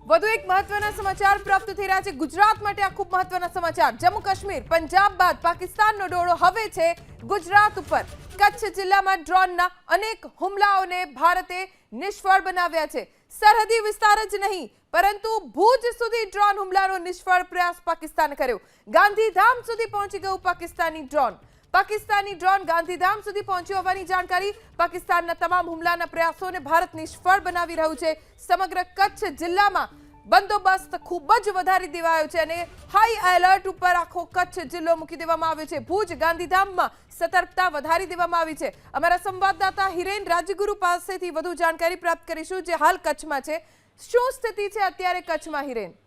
વધુ એક મહત્વના સમાચાર પ્રાપ્ત થઈ રહ્યા છે ગુજરાત માટે આ ખૂબ મહત્વના સમાચાર જમ્મુ કાશ્મીર પંજાબ બાદ પાકિસ્તાનનો ડોળો હવે છે ગુજરાત ઉપર કચ્છ જિલ્લામાં ડ્રોનના અનેક હુમલાઓને ભારતે નિષ્ફળ બનાવ્યા છે સરહદી વિસ્તાર જ નહીં પરંતુ ભુજ સુધી ડ્રોન હુમલાનો નિષ્ફળ પ્રયાસ પાકિસ્તાને કર્યો ગાંધીધામ સુધી પહોંચી ગયું પાકિસ્તાની ડ્રોન ગાંધીધામ સુધી પહોંચ્યો હોવાની જાણકારી પાકિસ્તાનના તમામ હુમલાના પ્રયાસોને ભારત નિષ્ફળ બનાવી રહ્યું છે સમગ્ર કચ્છ જિલ્લામાં બંદોબસ્ત ખૂબ જ વધારી દેવાયો છે અને હાઈ એલર્ટ ઉપર આખો કચ્છ જિલ્લો મૂકી દેવામાં આવ્યો છે ભુજ ગાંધીધામમાં સતર્કતા વધારી દેવામાં આવી છે અમારા સંવાદદાતા હિરેન રાજગુરુ પાસેથી વધુ જાણકારી પ્રાપ્ત કરીશું જે હાલ કચ્છમાં છે શું સ્થિતિ છે અત્યારે કચ્છમાં હિરેન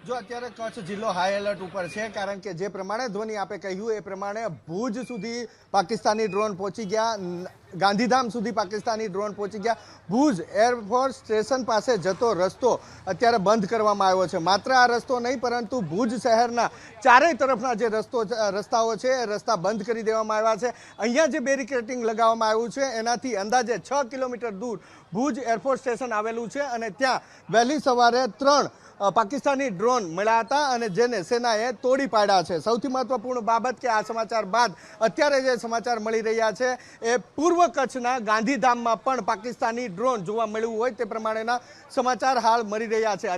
જો અત્યારે કચ્છ જિલ્લો હાઈ એલર્ટ ઉપર છે કારણ કે જે પ્રમાણે ધ્વનિ આપે કહ્યું એ પ્રમાણે ભુજ સુધી પાકિસ્તાની ડ્રોન પહોંચી ગયા ગાંધીધામ સુધી પાકિસ્તાની ડ્રોન પહોંચી ગયા ભુજ એરફોર્સ સ્ટેશન પાસે જતો રસ્તો અત્યારે બંધ કરવામાં આવ્યો છે માત્ર આ રસ્તો નહીં પરંતુ ભુજ શહેરના ચારેય તરફના જે રસ્તાઓ છે એ રસ્તા બંધ કરી દેવામાં આવ્યા છે અહીંયા જે બેરિકેડિંગ લગાવવામાં આવ્યું છે એનાથી અંદાજે 6 કિલોમીટર દૂર ભુજ એરફોર્સ સ્ટેશન આવેલું છે અને ત્યાં વહેલી સવારે 3 પાકિસ્તાની ડ્રોન મળ્યા હતા અને જેને સેનાએ તોડી પાડ્યા છે સૌથી મહત્વપૂર્ણ બાબત કે આ સમાચાર બાદ અત્યારે જે સમાચાર મળી રહ્યા છે એ પૂર્વ કચ્છના ગાંધીધામમાં પણ પાકિસ્તાની ડ્રોન જોવા મળ્યું હોય તે પ્રમાણેના સમાચાર હાલ મળી રહ્યા છે।